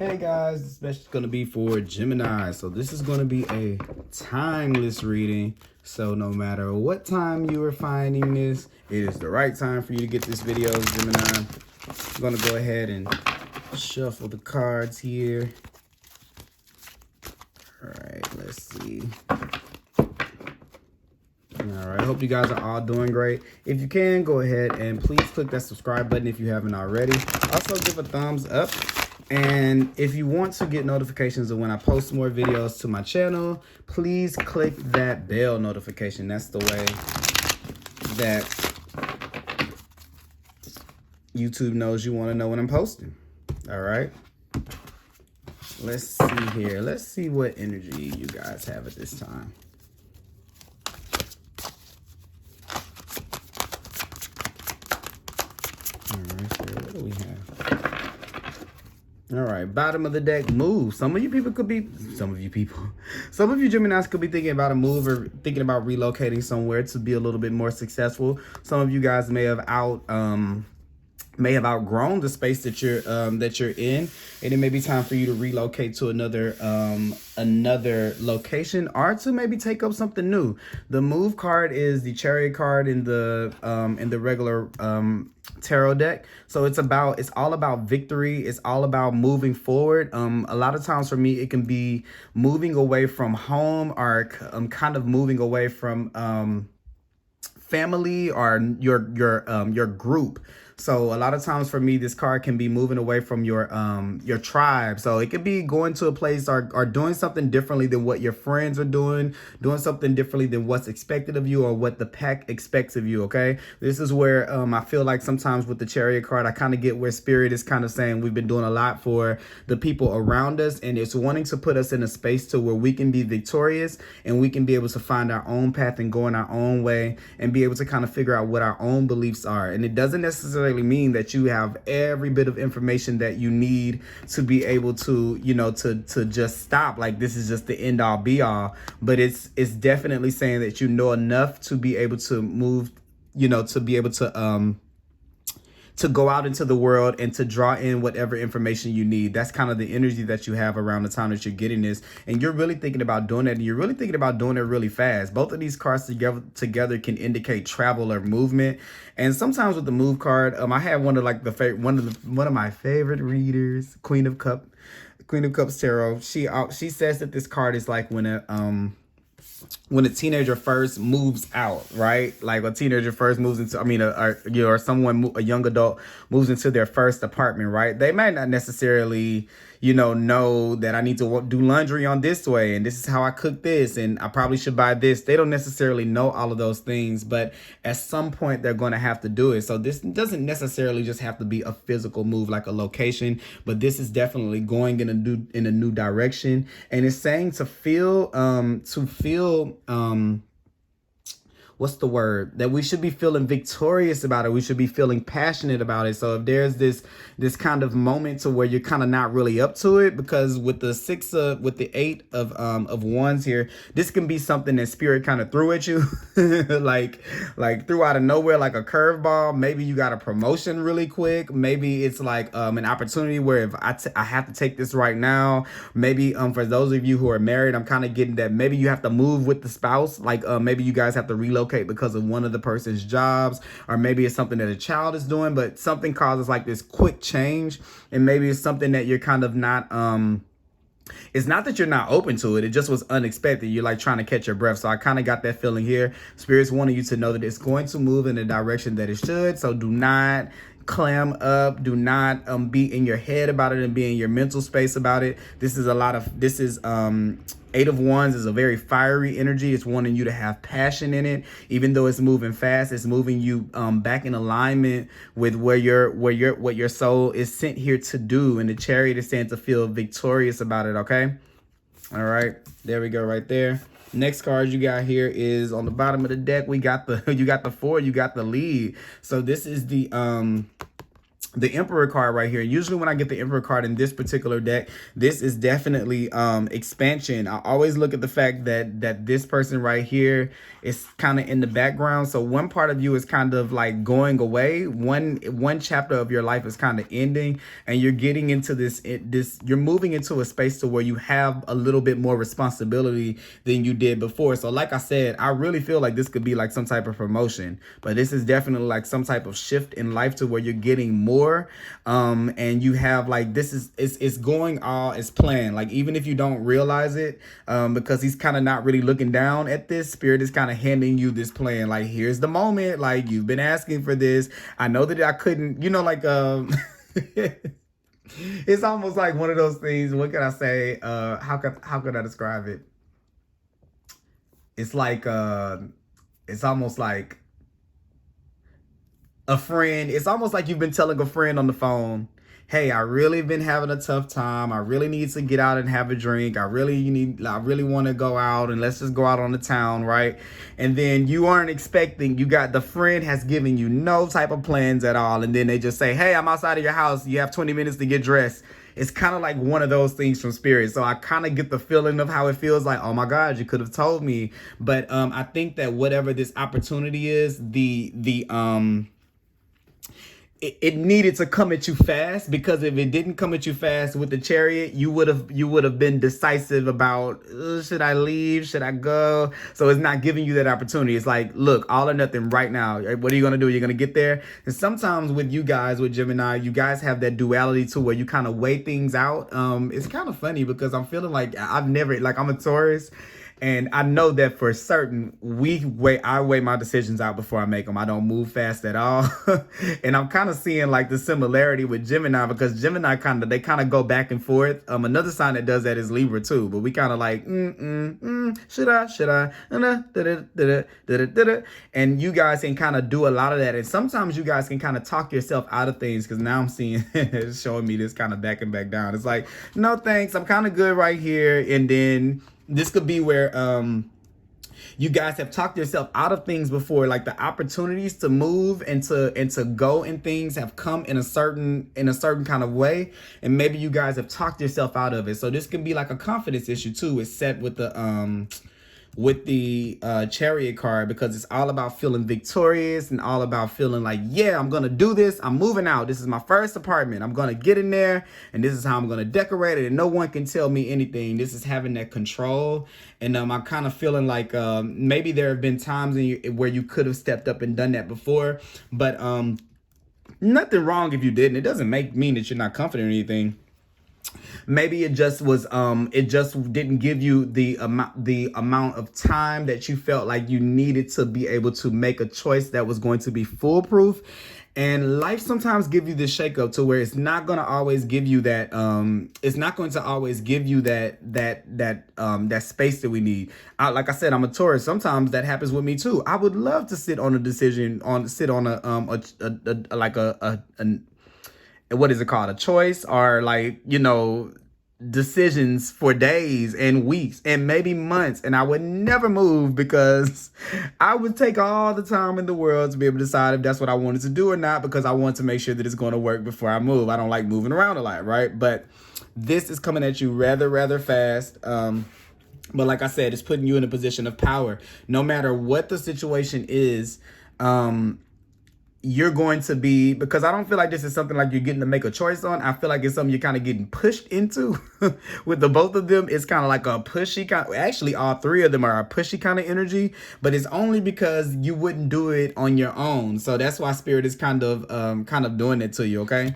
Hey guys, this message is going to be for Gemini. So this is going to be a timeless reading. So no matter what time you are finding this, it is the right time for you to get this video, Gemini. I'm going to go ahead and shuffle the cards here. All right, let's see. All right, hope you guys are all doing great. If you can, go ahead and please click that subscribe button if you haven't already. Also, give a thumbs up. And if you want to get notifications of when I post more videos to my channel, please click that bell notification. That's the way that YouTube knows you want to know when I'm posting. All right. Let's see here. Let's see what energy you guys have at this time. All right, so what do we have? All right, bottom of the deck, move. Some of you Geminis could be thinking about a move or thinking about relocating somewhere to be a little bit more successful. Some of you guys may have outgrown the space that you're in, and it may be time for you to relocate to another location or to maybe take up something new. The move card is the Chariot card in the regular tarot deck. So it's all about victory. It's all about moving forward. A lot of times for me, it can be moving away from home or kind of moving away from family or your group. So a lot of times for me, this card can be moving away from your tribe. So it could be going to a place or doing something differently than what your friends are doing something differently than what's expected of you or what the pack expects of you. Okay, this is where I feel like sometimes with the Chariot card, I kind of get where Spirit is kind of saying we've been doing a lot for the people around us, and it's wanting to put us in a space to where we can be victorious and we can be able to find our own path and go in our own way and be able to kind of figure out what our own beliefs are. And it doesn't necessarily mean that you have every bit of information that you need to be able to, to just stop. Like this is just the end all be all, but it's definitely saying that you know enough to be able to move, to be able to go out into the world and to draw in whatever information you need. That's kind of the energy that you have around the time that you're getting this. And you're really thinking about doing that. And you're really thinking about doing it really fast. Both of these cards together can indicate travel or movement. And sometimes with the move card, I had one of my favorite readers, Queen of Cups Tarot. She says that this card is like when a teenager first moves out, right? Like a teenager first moves into, or someone, a young adult moves into their first apartment, right? They might not necessarily, know that I need to do laundry on this way, and this is how I cook this, and I probably should buy this. They don't necessarily know all of those things, but at some point they're going to have to do it. So this doesn't necessarily just have to be a physical move like a location, but this is definitely going in a new direction. And it's saying to feel what's the word? That we should be feeling victorious about it. We should be feeling passionate about it. So if there's this kind of moment to where you're kind of not really up to it, because with the 8 of wands here, this can be something that Spirit kind of threw at you, like threw out of nowhere, like a curveball. Maybe you got a promotion really quick. Maybe it's like an opportunity where if I have to take this right now. Maybe for those of you who are married, I'm kind of getting that maybe you have to move with the spouse. Like maybe you guys have to relocate because of one of the person's jobs, or maybe it's something that a child is doing, but something causes like this quick change. And maybe it's something that you're kind of not, it's not that you're not open to it. It just was unexpected. You're like trying to catch your breath. So I kind of got that feeling here. Spirit's wanting you to know that it's going to move in the direction that it should. So do not clam up. Do not be in your head about it and be in your mental space about it. This is 8 of Wands is a very fiery energy. It's wanting you to have passion in it. Even though it's moving fast, it's moving you back in alignment with what your soul is sent here to do. And the Chariot is saying to feel victorious about it, okay? All right, there we go right there. Next card you got here is on the bottom of the deck. We got you got the 4, you got the lead. So this is the the Emperor card right here. Usually when I get the Emperor card in this particular deck, this is definitely expansion. I always look at the fact that this person right here is kind of in the background. So one part of you is kind of like going away. One chapter of your life is kind of ending, and you're getting into you're moving into a space to where you have a little bit more responsibility than you did before. So like I said, I really feel like this could be like some type of promotion, but this is definitely like some type of shift in life to where you're getting more. And you have like, this is it's going all as planned, like even if you don't realize it, because he's kind of not really looking down at this. Spirit is kind of handing you this plan, like, here's the moment, like, you've been asking for this. I know that I couldn't, like it's almost like one of those things. What can I say? How could I describe it? It's like it's almost like a friend. It's almost like you've been telling a friend on the phone, hey, I really been having a tough time. I really need to get out and have a drink. I really want to go out, and let's just go out on the town, right? And then you aren't expecting, the friend has given you no type of plans at all. And then they just say, hey, I'm outside of your house. You have 20 minutes to get dressed. It's kind of like one of those things from Spirit. So I kind of get the feeling of how it feels like, oh my God, you could have told me. But I think that whatever this opportunity is, it needed to come at you fast, because if it didn't come at you fast with the Chariot, you would have been decisive about, should I leave? Should I go? So it's not giving you that opportunity. It's like, look, all or nothing right now. What are you going to do? You're going to get there. And sometimes with you guys, with Gemini, you guys have that duality to where you kind of weigh things out. It's kind of funny because I'm feeling like I'm a Taurus. And I know that for certain, I weigh my decisions out before I make them. I don't move fast at all. And I'm kind of seeing like the similarity with Gemini, because Gemini they kind of go back and forth. Another sign that does that is Libra too. But we kind of like, should I? And you guys can kind of do a lot of that. And sometimes you guys can kind of talk yourself out of things, because now I'm seeing it's showing me this kind of back and back down. It's like, no thanks, I'm kind of good right here. And then this could be where you guys have talked yourself out of things before, like the opportunities to move and to go and things have come in a certain kind of way, and maybe you guys have talked yourself out of it. So this can be like a confidence issue too. It's set with the Chariot card, because it's all about feeling victorious and all about feeling like, yeah, I'm gonna do this. I'm moving out. This is my first apartment. I'm gonna get in there, and this is how I'm gonna decorate it, and no one can tell me anything. This is having that control. And I'm kind of feeling like maybe there have been times where you could have stepped up and done that before, but nothing wrong if you didn't. It doesn't mean that you're not confident or anything. Maybe it just was it just didn't give you the amount of time that you felt like you needed to be able to make a choice that was going to be foolproof. And life sometimes give you this shakeup to where it's not going to always give you that that space that we need. Like I said, I'm a Taurus. Sometimes that happens with me too. I would love to sit on a decision, what is it called? A choice, or like, decisions for days and weeks and maybe months. And I would never move, because I would take all the time in the world to be able to decide if that's what I wanted to do or not, because I want to make sure that it's going to work before I move. I don't like moving around a lot, right? But this is coming at you rather fast. But like I said, it's putting you in a position of power. No matter what the situation is, you're going to be, because I don't feel like this is something like you're getting to make a choice on. I feel like it's something you're kind of getting pushed into. With the both of them, it's kind of like a pushy kind. Actually, all three of them are a pushy kind of energy, but it's only because you wouldn't do it on your own. So that's why Spirit is kind of doing it to you. Okay.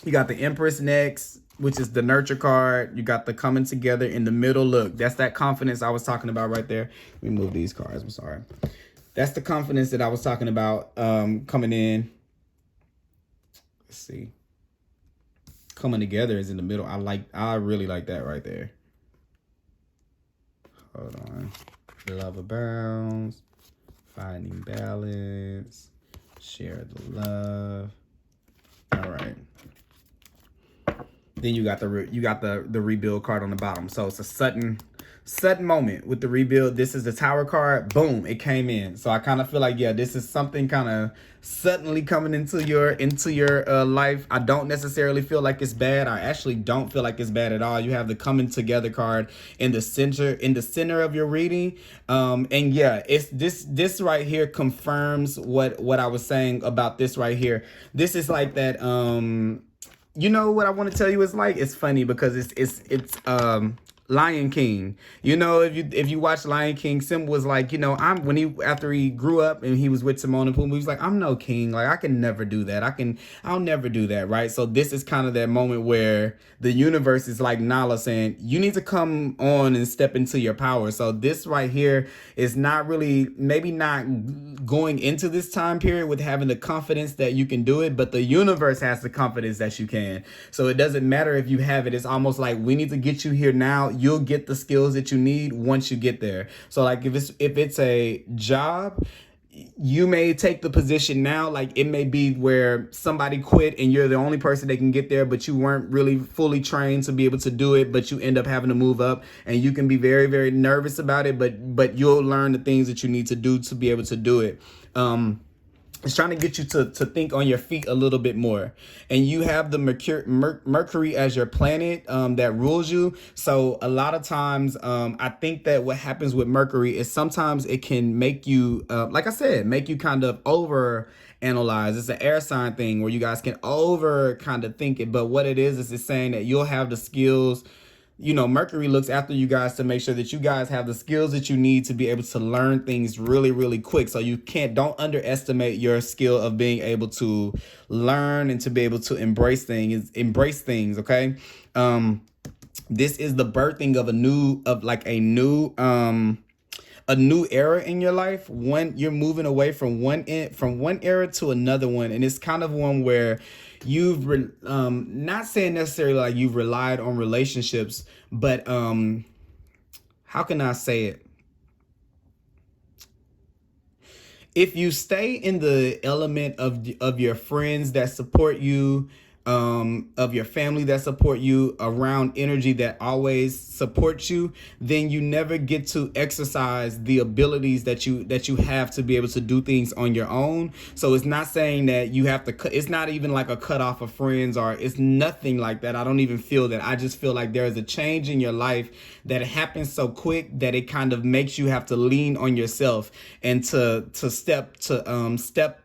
You got the Empress next, which is the nurture card. You got the coming together in the middle. Look, that's that confidence I was talking about right there. Let me move these cards. I'm sorry. That's the confidence that I was talking about coming in. Let's see. Coming together is in the middle. I really like that right there. Hold on. Love abounds. Finding balance. Share the love. All right. Then you got the rebuild card on the bottom. So it's a sudden sudden moment with the rebuild. This is the Tower card. Boom, it came in. So I kind of feel like, yeah, this is something kind of suddenly coming into your life. I don't necessarily feel like it's bad. I actually don't feel like it's bad at all. You have the coming together card in the center of your reading. And yeah, it's this right here confirms what I was saying about this right here. This is like that. You know what I want to tell you is like, it's funny because it's Lion King. You know, if you watch Lion King, Simba was like, you know, after he grew up and he was with Timon and Pumbaa, he was like, I'm no king. Like, I can never do that. I'll never do that, right? So this is kind of that moment where the universe is like Nala saying, you need to come on and step into your power. So this right here is not really, maybe not going into this time period with having the confidence that you can do it, but the universe has the confidence that you can. So it doesn't matter if you have it. It's almost like, we need to get you here now. You'll get the skills that you need once you get there. So like if it's a job, you may take the position now. Like it may be where somebody quit and you're the only person that can get there, but you weren't really fully trained to be able to do it, but you end up having to move up, and you can be very, very nervous about it, but you'll learn the things that you need to do to be able to do it. It's trying to get you to think on your feet a little bit more. And you have the Mercury as your planet that rules you. So a lot of times, I think that what happens with Mercury is sometimes it can make you, like I said, make you kind of over analyze. It's an air sign thing where you guys can over kind of think it. But what it is it's saying that you'll have the skills. You know, Mercury looks after you guys to make sure that you guys have the skills that you need to be able to learn things really, really quick. So you don't underestimate your skill of being able to learn and to be able to embrace things, okay? This is the birthing of a new era in your life, when you're moving away from one era to another one. And it's kind of one where you've not saying necessarily like you've relied on relationships, but how can I say it? If you stay in the element of your friends that support you, of your family that support you, around energy that always supports you, then you never get to exercise the abilities that you have to be able to do things on your own. So it's not saying that you have to it's not even like a cut off of friends, or it's nothing like that. I don't even feel that. I just feel like there is a change in your life that happens so quick that it kind of makes you have to lean on yourself and to step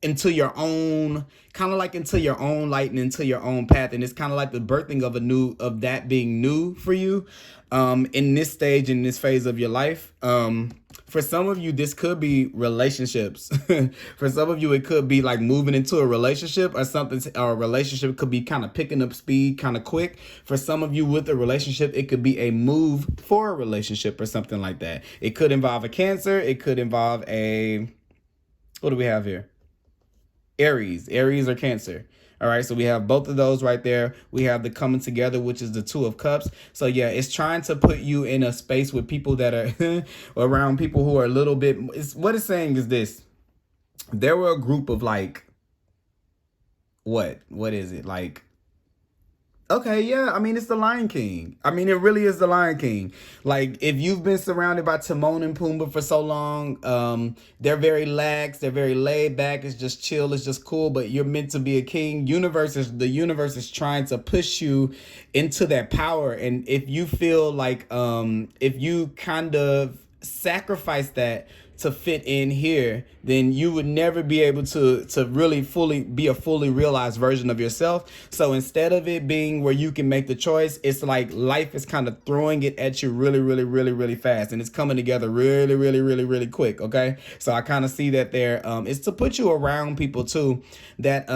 into your own, kind of like into your own light and into your own path. And it's kind of like the birthing of that being new for you in this stage, in this phase of your life. For some of you, this could be relationships. For some of you, it could be like moving into a relationship or something, or a relationship could be kind of picking up speed kind of quick. For some of you with a relationship, it could be a move for a relationship or something like that. It could involve a Cancer. It could involve what do we have here? Aries or Cancer. All right, so we have both of those right there. We have the coming together, which is the Two of Cups. So yeah, it's trying to put you in a space with people that are around people who are a little bit, what it's saying is this. There were a group of like, what is it? Like, okay, yeah, I mean, it's the Lion King. I mean, it really is the Lion King. Like, if you've been surrounded by Timon and Pumbaa for so long, they're very lax, they're very laid back, it's just chill, it's just cool, but you're meant to be a king. The universe is trying to push you into that power. And if you feel like, if you kind of sacrifice that to fit in here, then you would never be able to really fully be a fully realized version of yourself. So instead of it being where you can make the choice, it's like life is kind of throwing it at you really, really, really, really fast, and it's coming together really, really, really, really quick. Okay, so I kind of see that there. It's to put you around people too that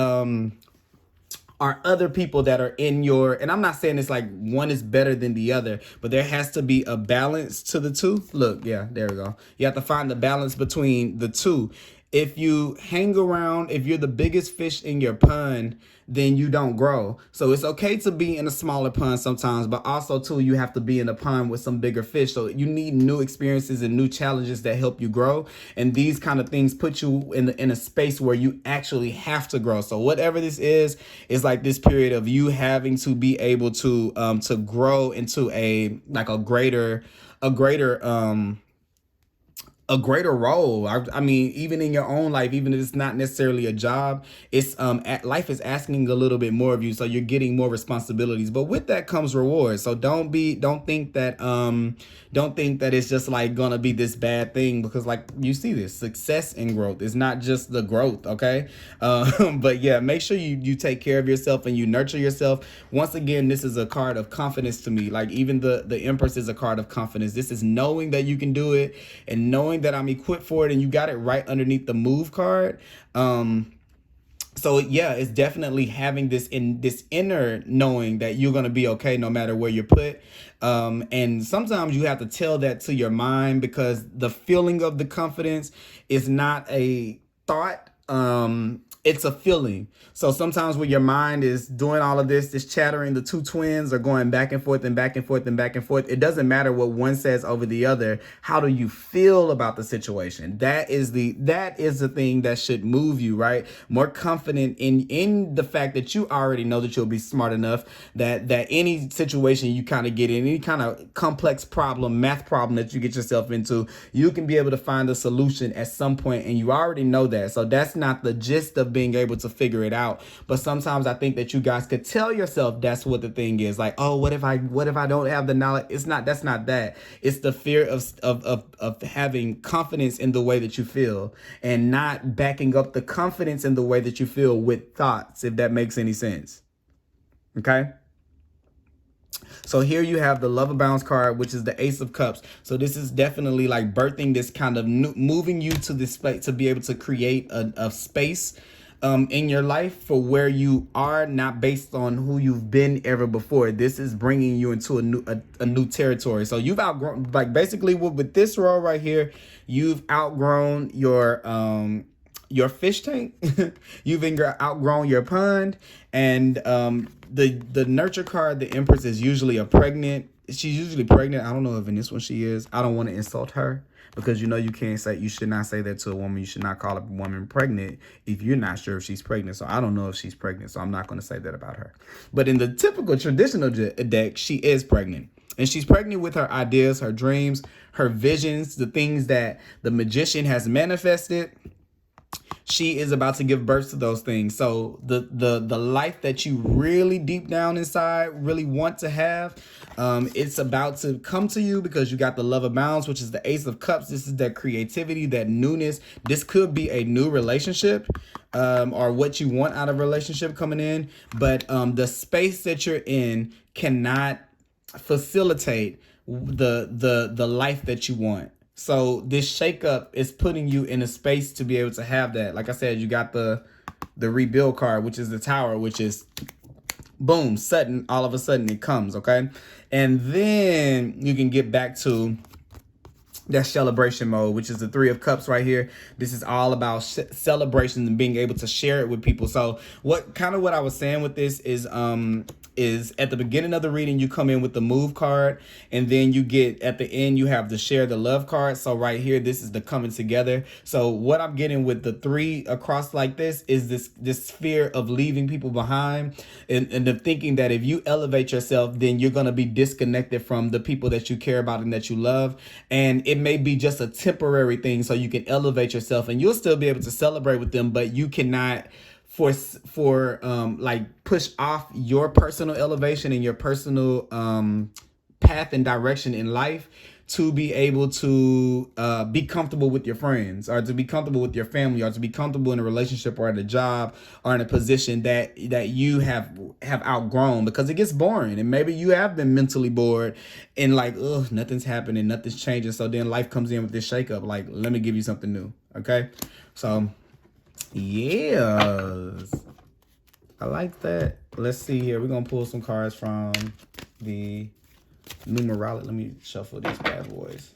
are other people that are in your, and I'm not saying it's like one is better than the other, but there has to be a balance to the two. Look, yeah, there we go. You have to find the balance between the two. if you hang around, if you're the biggest fish in your pond, then you don't grow. So it's okay to be in a smaller pond sometimes, but also too, you have to be in a pond with some bigger fish. So you need new experiences and new challenges that help you grow. And these kind of things put you in a space where you actually have to grow. So whatever this is like this period of you having to be able to grow into a greater role. I mean, even in your own life, even if it's not necessarily a job, it's life is asking a little bit more of you, so you're getting more responsibilities. But with that comes rewards. So don't think that it's just like gonna be this bad thing, because like you see this success and growth. It's not just the growth, okay? But yeah, make sure you take care of yourself and you nurture yourself. Once again, this is a card of confidence to me. Like even the Empress is a card of confidence. This is knowing that you can do it and knowing that I'm equipped for it, and you got it right underneath the move card. So yeah, it's definitely having this inner knowing that you're gonna be okay no matter where you're put. And sometimes you have to tell that to your mind, because the feeling of the confidence is not a thought. It's a feeling. So sometimes when your mind is doing all of this chattering, the two twins are going back and forth and back and forth and back and forth. It doesn't matter what one says over the other. How do you feel about the situation? That is the thing that should move you, right? More confident in the fact that you already know that you'll be smart enough that any situation you kind of get in, any kind of complex problem, math problem that you get yourself into, you can be able to find a solution at some point, and you already know that. So that's not the gist of being able to figure it out. But sometimes I think that you guys could tell yourself that's what the thing is. Like, oh, what if I don't have the knowledge? That's not that. It's the fear of having confidence in the way that you feel, and not backing up the confidence in the way that you feel with thoughts, if that makes any sense. Okay? So here you have the Love Abounds card, which is the Ace of Cups. So this is definitely like birthing this kind of moving you to this place to be able to create a space in your life for where you are, not based on who you've been ever before. This is bringing you into a new territory. So you've outgrown, like basically with this role right here, you've outgrown your fish tank. You've outgrown your pond. And the nurture card, the Empress, is usually she's usually pregnant. I don't know if in this one she is. I don't want to insult her, because you should not say that to a woman. You should not call a woman pregnant if you're not sure if she's pregnant. So I don't know if she's pregnant, so I'm not going to say that about her. But in the typical traditional deck, she is pregnant. And she's pregnant with her ideas, her dreams, her visions, the things that the magician has manifested. She is about to give birth to those things. So the life that you really deep down inside really want to have, it's about to come to you, because you got the Love Abounds, which is the Ace of Cups. This is that creativity, that newness. This could be a new relationship, or what you want out of a relationship coming in. But the space that you're in cannot facilitate the life that you want. So this shakeup is putting you in a space to be able to have that. Like I said, you got the rebuild card, which is the Tower, which is boom, sudden, all of a sudden it comes, okay? And then you can get back to that celebration mode, which is the Three of Cups right here. This is all about celebration and being able to share it with people. So what I was saying with this is at the beginning of the reading, you come in with the move card, and then you get at the end, you have the share the love card. So right here, this is the coming together. So what I'm getting with the three across like this is this fear of leaving people behind, and the thinking that if you elevate yourself, then you're going to be disconnected from the people that you care about and that you love. And it may be just a temporary thing, so you can elevate yourself and you'll still be able to celebrate with them, but you cannot like push off your personal elevation and your personal path and direction in life to be able to be comfortable with your friends, or to be comfortable with your family, or to be comfortable in a relationship or at a job or in a position that you have outgrown, because it gets boring. And maybe you have been mentally bored and like, ugh, nothing's happening, nothing's changing. So then life comes in with this shakeup, like, let me give you something new. Okay. So yes, I like that. Let's see here. We're going to pull some cards from the Numerology. Let me shuffle these bad boys.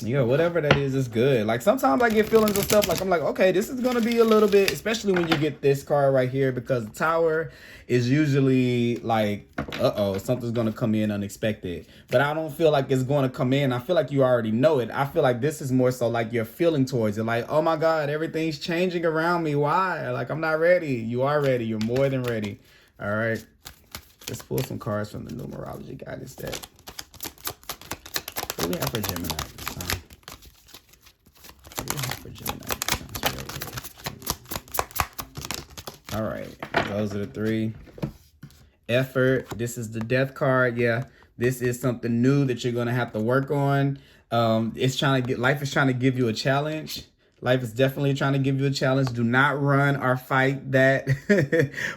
Yeah, whatever that is good. Like sometimes I get feelings and stuff like I'm like, okay, this is gonna be a little bit, especially when you get this card right here, because the Tower is usually like, something's gonna come in unexpected. But I don't feel like it's gonna come in. I feel like you already know it. I feel like this is more so like you're feeling towards it. Like, oh my God, everything's changing around me. Why? Like I'm not ready. You are ready. You're more than ready. All right. Let's pull some cards from the Numerology guidance deck. What do we have for Gemini? All right, those are the three. Effort. This is the Death card. Yeah, this is something new that you're gonna have to work on. It's trying to get. Life is trying to give you a challenge. Life is definitely trying to give you a challenge. Do not run or fight that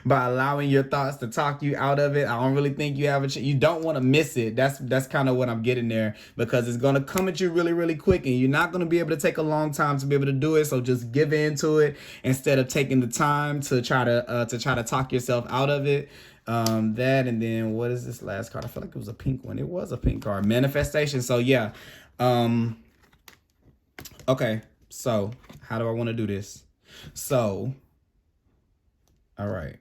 by allowing your thoughts to talk you out of it. I don't really think you have a you don't want to miss it. That's kind of what I'm getting there, because it's going to come at you really, really quick, and you're not going to be able to take a long time to be able to do it. So just give in to it instead of taking the time to try to talk yourself out of it. That, and then what is this last card? I feel like it was a pink one. It was a pink card. Manifestation. So yeah. Okay. So, how do I want to do this? So, all right.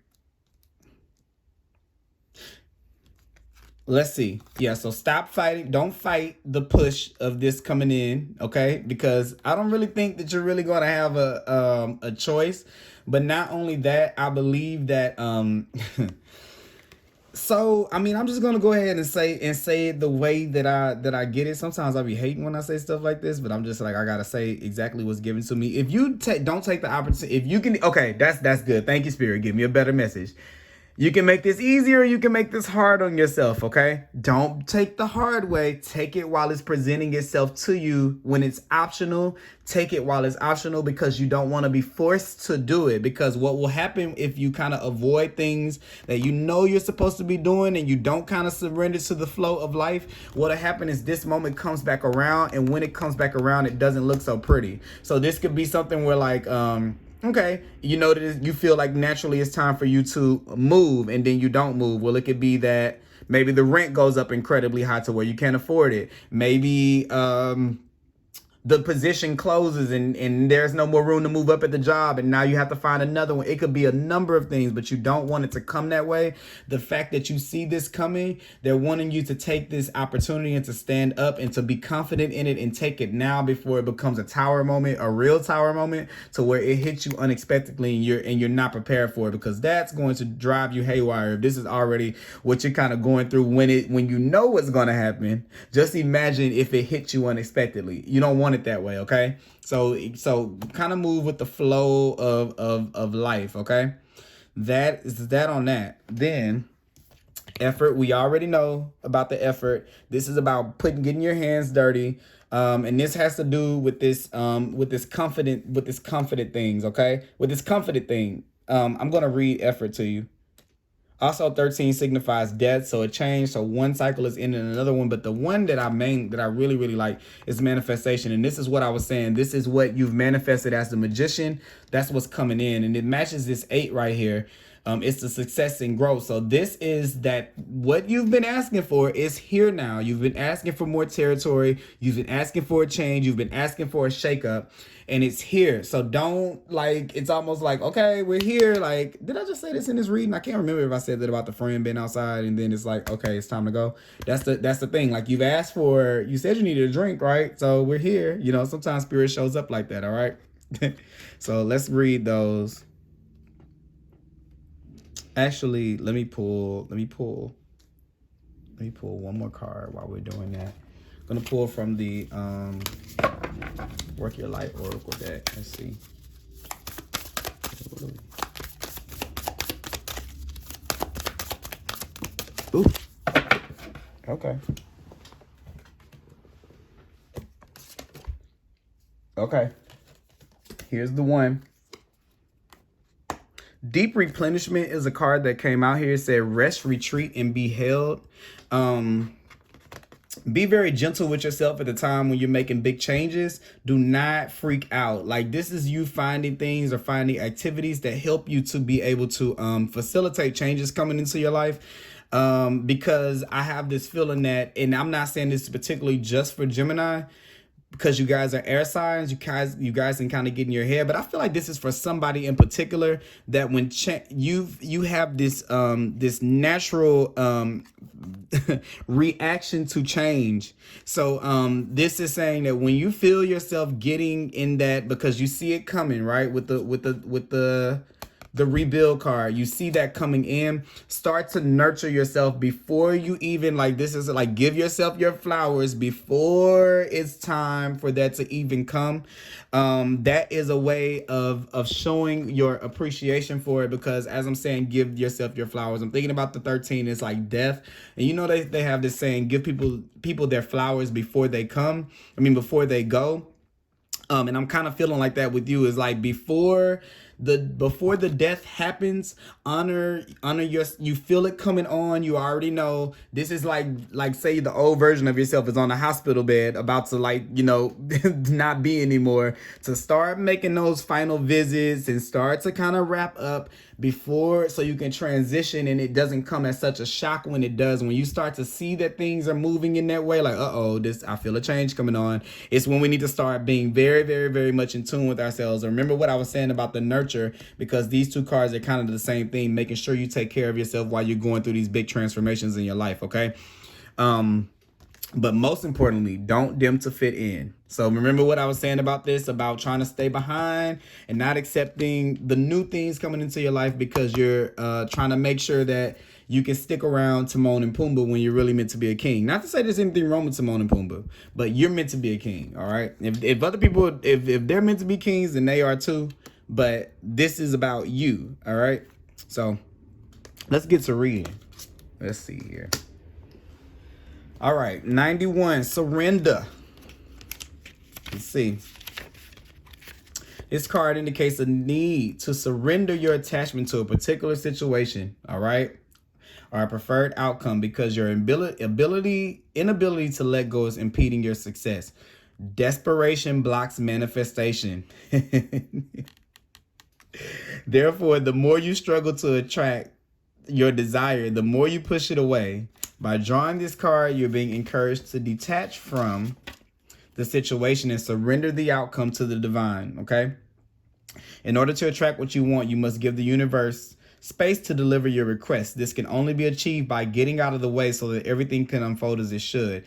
Let's see. Yeah, so stop fighting. Don't fight the push of this coming in, okay? Because I don't really think that you're really going to have a choice. But not only that, I believe that so, I mean, I'm just gonna go ahead and say it the way that I get it. Sometimes I be hating when I say stuff like this, but I'm just like, I gotta say exactly what's given to me. If you don't take the opportunity, if you can, okay, that's good. Thank you, Spirit. Give me a better message. You can make this easier, you can make this hard on yourself, okay? Don't take the hard way. Take it while it's presenting itself to you. When it's optional, take it while it's optional, because you don't want to be forced to do it. Because what will happen if you kind of avoid things that you know you're supposed to be doing and you don't kind of surrender to the flow of life, what'll happen is this moment comes back around, and when it comes back around, it doesn't look so pretty. So this could be something where like, okay, you know that you feel like naturally it's time for you to move, and then you don't move. Well, it could be that maybe the rent goes up incredibly high to where you can't afford it. Maybe the position closes and there's no more room to move up at the job, and now you have to find another one. It could be a number of things, but you don't want it to come that way. The fact that you see this coming, they're wanting you to take this opportunity and to stand up and to be confident in it and take it now before it becomes a tower moment, a real tower moment, to where it hits you unexpectedly and you're not prepared for it, because that's going to drive you haywire. If this is already what you're kind of going through when you know what's going to happen, just imagine if it hits you unexpectedly. You don't want it that way, okay? So kind of move with the flow of life, okay? That is that on that. Then effort, we already know about the effort. This is about getting your hands dirty. And this has to do with this confident things, okay? With this confident thing. I'm gonna read effort to you. Also, 13 signifies death, so a change. So one cycle is ending another one. But the one that I really, really like is manifestation. And this is what I was saying. This is what you've manifested as the magician. That's what's coming in. And it matches this 8 right here. It's the success and growth. So this is that what you've been asking for is here now. You've been asking for more territory. You've been asking for a change. You've been asking for a shakeup, and it's here. So don't it's almost like, okay, we're here. Like, did I just say this in this reading? I can't remember if I said that about the friend being outside and then it's like, okay, it's time to go. That's the thing. Like, you've asked for, you said you needed a drink, right? So we're here. You know, sometimes spirit shows up like that. All right. So let's read those. Actually, let me pull one more card while we're doing that. I'm gonna pull from the Work Your Light Oracle deck. Let's see. Ooh. Okay. Okay. Here's the one. Deep Replenishment is a card that came out here. It said rest, retreat, and be held. Be very gentle with yourself at the time when you're making big changes. Do not freak out. Like, this is you finding things or finding activities that help you to be able to facilitate changes coming into your life. Because I have this feeling that, and I'm not saying this particularly just for Gemini, because you guys are air signs, you guys can kind of get in your head. But I feel like this is for somebody in particular, that when you have this this natural reaction to change. So this is saying that when you feel yourself getting in that, because you see it coming, right, with the rebuild card, you see that coming in, start to nurture yourself before you even, like, this is like, give yourself your flowers before it's time for that to even come. That is a way of showing your appreciation for it, because as I'm saying, give yourself your flowers, I'm thinking about the 13, it's like death. And you know, they have this saying, give people their flowers before they come, before they go. And I'm kind of feeling like that with you, is like, before the death happens, honor you feel it coming on. You already know this is like say the old version of yourself is on a hospital bed about to, like, not be anymore, to start making those final visits and start to kind of wrap up before, so you can transition and it doesn't come as such a shock when it does. When you start to see that things are moving in that way, like, I feel a change coming on, it's when we need to start being very, very, very much in tune with ourselves. Remember what I was saying about the nurture, because these two cards are kind of the same thing, making sure you take care of yourself while you're going through these big transformations in your life, okay? But most importantly, don't dim to fit in. So remember what I was saying about this, about trying to stay behind and not accepting the new things coming into your life, because you're trying to make sure that you can stick around Timon and Pumbaa when you're really meant to be a king. Not to say there's anything wrong with Timon and Pumbaa, but you're meant to be a king, all right? If other people, if they're meant to be kings, then they are too. But this is about you, all right? So let's get to reading. Let's see here. All right, 91, surrender. Let's see. This card indicates a need to surrender your attachment to a particular situation, all right, or a preferred outcome, because your inability to let go is impeding your success. Desperation blocks manifestation. Therefore, the more you struggle to attract your desire, the more you push it away. By drawing this card, you're being encouraged to detach from the situation and surrender the outcome to the divine, okay? In order to attract what you want, you must give the universe space to deliver your request. This can only be achieved by getting out of the way so that everything can unfold as it should.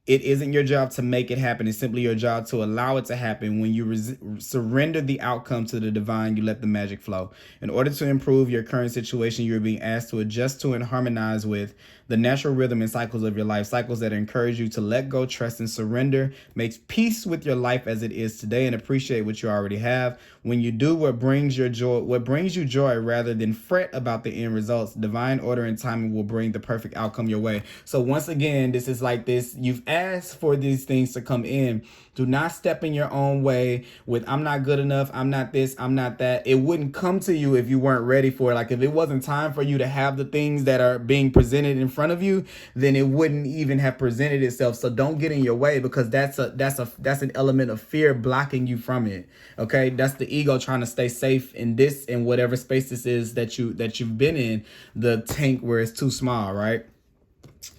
It isn't your job to make it happen. It's simply your job to allow it to happen. When you surrender the outcome to the divine, you let the magic flow. In order to improve your current situation, you're being asked to adjust to and harmonize with the natural rhythm and cycles of your life, cycles that encourage you to let go, trust, and surrender, makes peace with your life as it is today, and appreciate what you already have. When you do what brings you joy rather than fret about the end results, divine order and timing will bring the perfect outcome your way. So once again, this is like this. You've asked for these things to come in. Do not step in your own way with, I'm not good enough, I'm not this, I'm not that. It wouldn't come to you if you weren't ready for it. Like, if it wasn't time for you to have the things that are being presented in front of you, then it wouldn't even have presented itself. So don't get in your way, because that's an element of fear blocking you from it. Okay, that's the ego trying to stay safe in this, in whatever space this is that you've been in, the tank where it's too small, right?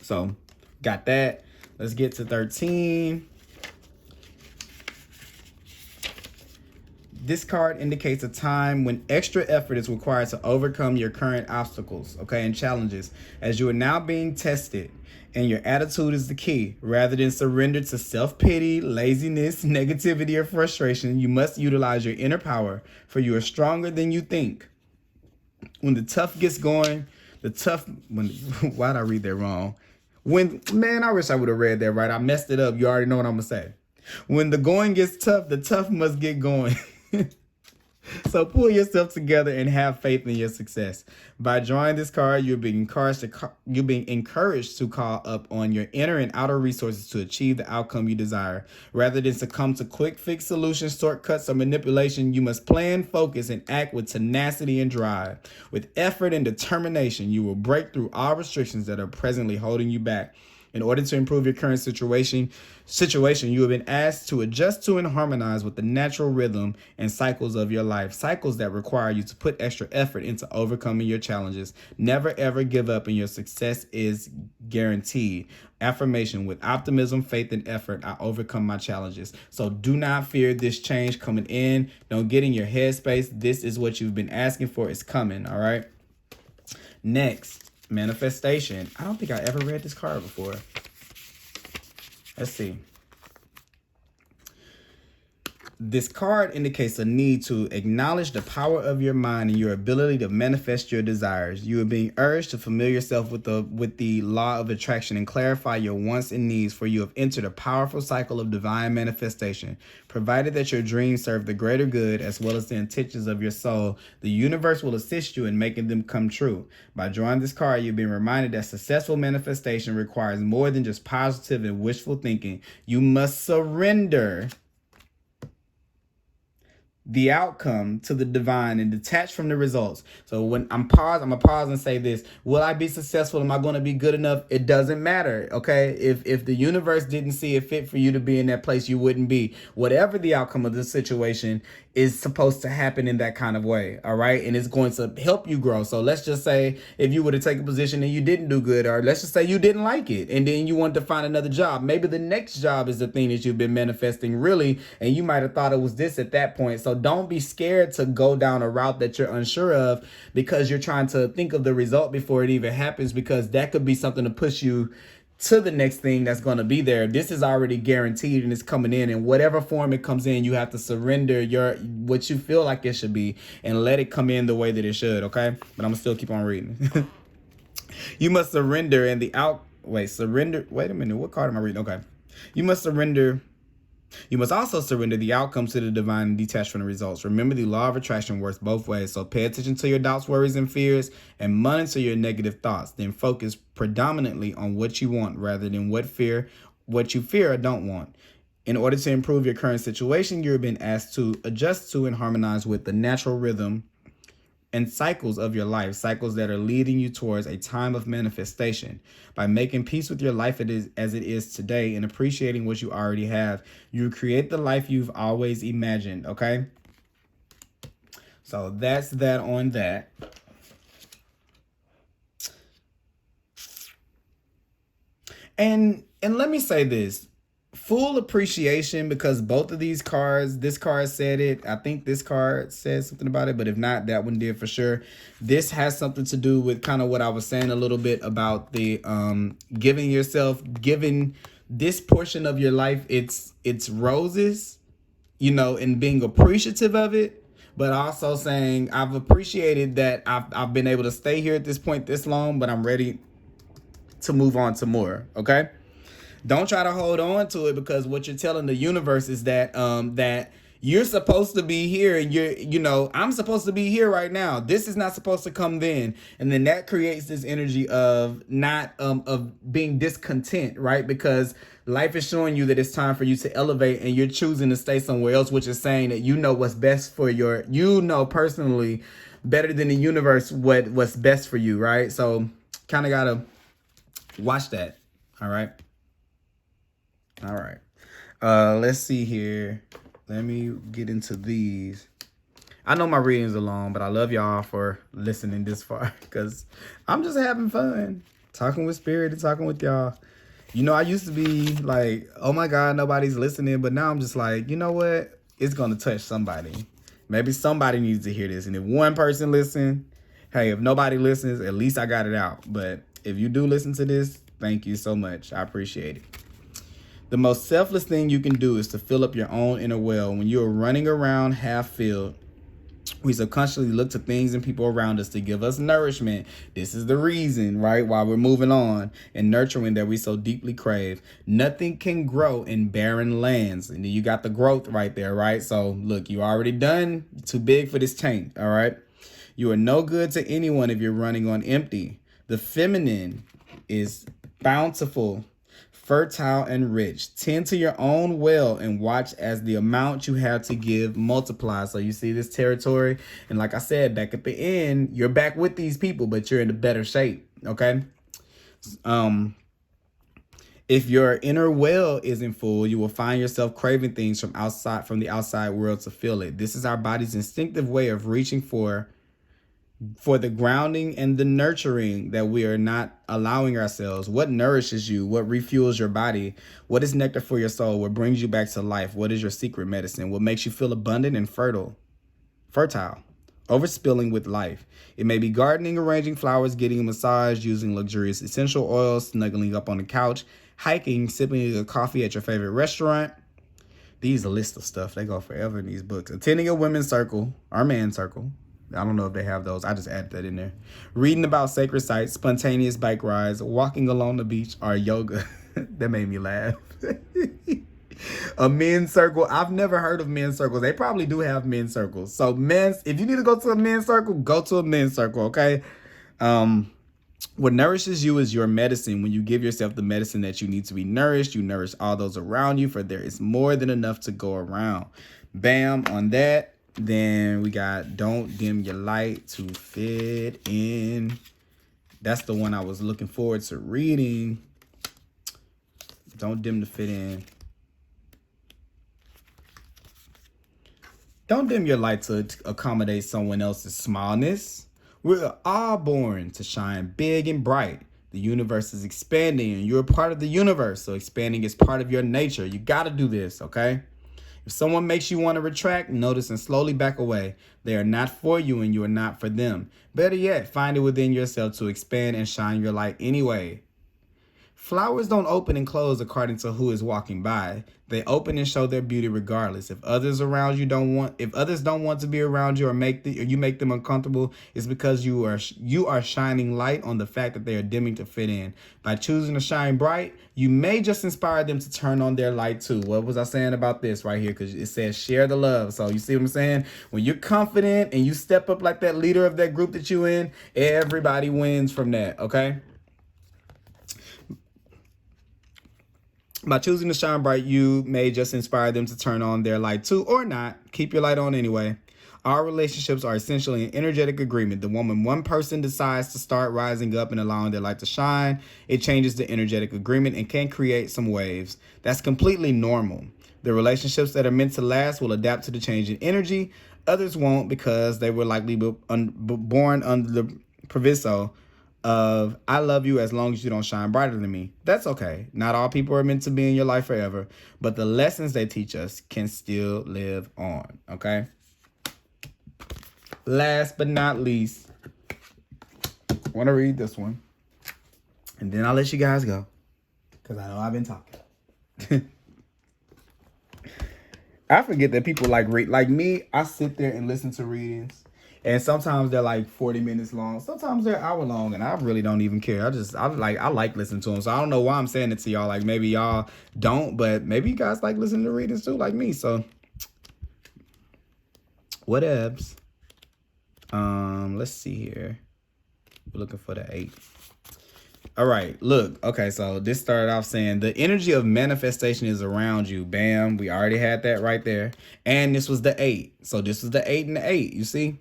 So got that. Let's get to 13. This card indicates a time when extra effort is required to overcome your current obstacles, okay, and challenges, as you are now being tested, and your attitude is the key. Rather than surrender to self-pity, laziness, negativity, or frustration, you must utilize your inner power, for you are stronger than you think. When the tough gets going, why'd I read that wrong? I wish I would have read that right. I messed it up. You already know what I'm gonna say. When the going gets tough, the tough must get going. So pull yourself together and have faith in your success. By drawing this card, you're being encouraged to call up on your inner and outer resources to achieve the outcome you desire. Rather than succumb to quick fix solutions, shortcuts, or manipulation, you must plan, focus, and act with tenacity and drive. With effort and determination, you will break through all restrictions that are presently holding you back. In order to improve your current situation, you have been asked to adjust to and harmonize with the natural rhythm and cycles of your life, cycles that require you to put extra effort into overcoming your challenges. Never ever give up, and your success is guaranteed. Affirmation: with optimism, faith, and effort, I overcome my challenges. So do not fear this change coming in. Don't get in your headspace. This is what you've been asking for. It's coming. All right. Next, manifestation. I don't think I ever read this card before. Let's see. This card indicates a need to acknowledge the power of your mind and your ability to manifest your desires. You are being urged to familiar yourself with the law of attraction and clarify your wants and needs, for you have entered a powerful cycle of divine manifestation. Provided that your dreams serve the greater good as well as the intentions of your soul, the universe will assist you in making them come true. By drawing this card, you've been reminded that successful manifestation requires more than just positive and wishful thinking. You must surrender the outcome to the divine and detach from the results. So when I'm gonna pause and say this: will I be successful? Am I going to be good enough? It doesn't matter. Okay. If the universe didn't see it fit for you to be in that place, you wouldn't be. Whatever the outcome of the situation is supposed to happen in that kind of way. All right. And it's going to help you grow. So let's just say if you were to take a position and you didn't do good, or let's just say you didn't like it and then you want to find another job. Maybe the next job is the thing that you've been manifesting really, and you might have thought it was this at that point. So don't be scared to go down a route that you're unsure of because you're trying to think of the result before it even happens, because that could be something to push you to the next thing that's going to be there. This is already guaranteed and it's coming in whatever form it comes in. You have to surrender what you feel like it should be and let it come in the way that it should. Okay. But I'm gonna still keep on reading. You must surrender and surrender. Wait a minute. What card am I reading? Okay. You must also surrender the outcomes to the divine and detach from the results. Remember, the law of attraction works both ways. So pay attention to your doubts, worries, and fears, and monitor your negative thoughts. Then focus predominantly on what you want rather than what you fear or don't want. In order to improve your current situation, you've been asked to adjust to and harmonize with the natural rhythm and cycles of your life, cycles that are leading you towards a time of manifestation. By making peace with your life as it is today and appreciating what you already have, you create the life you've always imagined. Okay. So that's that on that. And let me say this. Full appreciation, because both of these cards, this card said it. I think this card said something about it, but if not, that one did for sure. This has something to do with kind of what I was saying a little bit about the giving this portion of your life it's roses, and being appreciative of it, but also saying I've appreciated that I've been able to stay here at this point this long, but I'm ready to move on to more. Okay. Don't try to hold on to it, because what you're telling the universe is that that you're supposed to be here and I'm supposed to be here right now. This is not supposed to come then. And then that creates this energy of not of being discontent, right? Because life is showing you that it's time for you to elevate and you're choosing to stay somewhere else, which is saying that what's best for personally better than the universe what's best for you, right? So kind of got to watch that. All right. All right. Let's see here. Let me get into these. I know my readings are long, but I love y'all for listening this far, because I'm just having fun talking with spirit and talking with y'all. I used to be like, oh my God, nobody's listening. But now I'm just like, you know what? It's going to touch somebody. Maybe somebody needs to hear this. And if one person listens, hey, if nobody listens, at least I got it out. But if you do listen to this, thank you so much. I appreciate it. The most selfless thing you can do is to fill up your own inner well. When you're running around half filled, we subconsciously look to things and people around us to give us nourishment. This is the reason, right, why we're moving on and nurturing that we so deeply crave. Nothing can grow in barren lands. And then you got the growth right there, right? So look, you already done. Too big for this tank, all right? You are no good to anyone if you're running on empty. The feminine is bountiful, fertile, and rich. Tend to your own well and watch as the amount you have to give multiplies. So you see this territory, and like I said, back at the end, you're back with these people, but you're in a better shape. Okay. If your inner well isn't full, you will find yourself craving things from the outside world to fill it. This is our body's instinctive way of reaching for the grounding and the nurturing that we are not allowing ourselves. What nourishes you? What refuels your body? What is nectar for your soul? What brings you back to life? What is your secret medicine? What makes you feel abundant and fertile? Overspilling with life. It may be gardening, arranging flowers, getting a massage, using luxurious essential oils, snuggling up on the couch, hiking, sipping a coffee at your favorite restaurant. These are a list of stuff. They go forever in these books. Attending a women's circle or man's circle. I don't know if they have those. I just added that in there. Reading about sacred sites, spontaneous bike rides, walking along the beach, or yoga. That made me laugh. A men's circle. I've never heard of men's circles. They probably do have men's circles. So if you need to go to a men's circle, go to a men's circle, okay? What nourishes you is your medicine. When you give yourself the medicine that you need to be nourished, you nourish all those around you, for there is more than enough to go around. Bam, on that. Then we got don't dim your light to fit in. That's the one I was looking forward to reading. Don't dim to fit in. Don't dim your light to accommodate someone else's smallness. We're all born to shine big and bright. The universe is expanding and you're a part of the universe. So expanding is part of your nature. You got to do this, okay? If someone makes you want to retract, notice and slowly back away. They are not for you and you are not for them. Better yet, find it within yourself to expand and shine your light anyway. Flowers don't open and close according to who is walking by. They open and show their beauty regardless. If others don't want to be around you or you make them uncomfortable, it's because you are shining light on the fact that they are dimming to fit in. By choosing to shine bright, you may just inspire them to turn on their light too. What was I saying about this right here? Because it says share the love. So you see what I'm saying? When you're confident and you step up like that leader of that group that you in, everybody wins from that, okay? By choosing to shine bright, you may just inspire them to turn on their light too, or not. Keep your light on anyway. Our relationships are essentially an energetic agreement. The moment one person decides to start rising up and allowing their light to shine, it changes the energetic agreement and can create some waves. That's completely normal. The relationships that are meant to last will adapt to the change in energy. Others won't because they were likely born under the proviso of I love you as long as you don't shine brighter than me. That's okay. Not all people are meant to be in your life forever, but the lessons they teach us can still live on, okay? Last but not least, I want to read this one, and then I'll let you guys go, because I know I've been talking. I forget that people read. Like me, I sit there and listen to readings. And sometimes they're like 40 minutes long. Sometimes they're an hour long, and I really don't even care. I like listening to them. So I don't know why I'm saying it to y'all. Like maybe y'all don't, but maybe you guys like listening to readings too, like me. So whatevs. Let's see here. We're looking for the 8. All right, look. Okay, so this started off saying the energy of manifestation is around you. Bam, we already had that right there. And this was the 8. So this was the 8 and the 8, you see?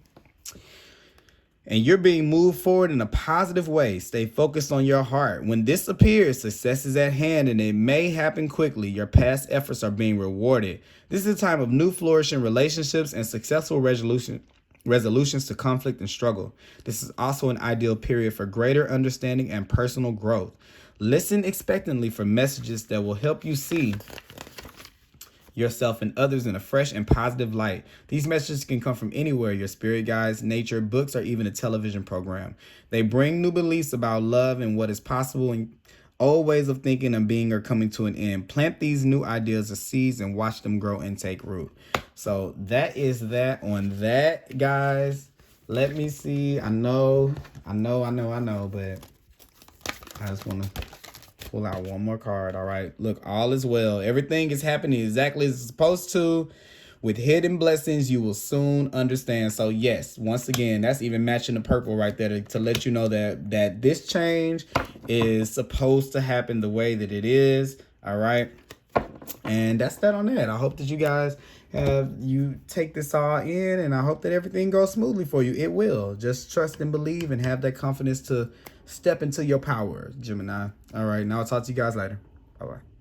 And you're being moved forward in a positive way. Stay focused on your heart. When this appears, success is at hand and it may happen quickly. Your past efforts are being rewarded. This is a time of new flourishing relationships and successful resolutions to conflict and struggle. This is also an ideal period for greater understanding and personal growth. Listen expectantly for messages that will help you see yourself and others in a fresh and positive light. These messages can come from anywhere: your spirit guides, nature, books, or even a television program. They bring new beliefs about love and what is possible, and old ways of thinking and being are coming to an end. Plant these new ideas as seeds and watch them grow and take root. So that is that on that, guys. Let me see. I know, but I just want to pull out one more card. All right. Look, all is well. Everything is happening exactly as it's supposed to. With hidden blessings, you will soon understand. So yes, once again, that's even matching the purple right there to let you know that this change is supposed to happen the way that it is. All right. And that's that on that. I hope that you guys you take this all in, and I hope that everything goes smoothly for you. It will. Just trust and believe and have that confidence to step into your power, Gemini. All right. Now I'll talk to you guys later. Bye-bye.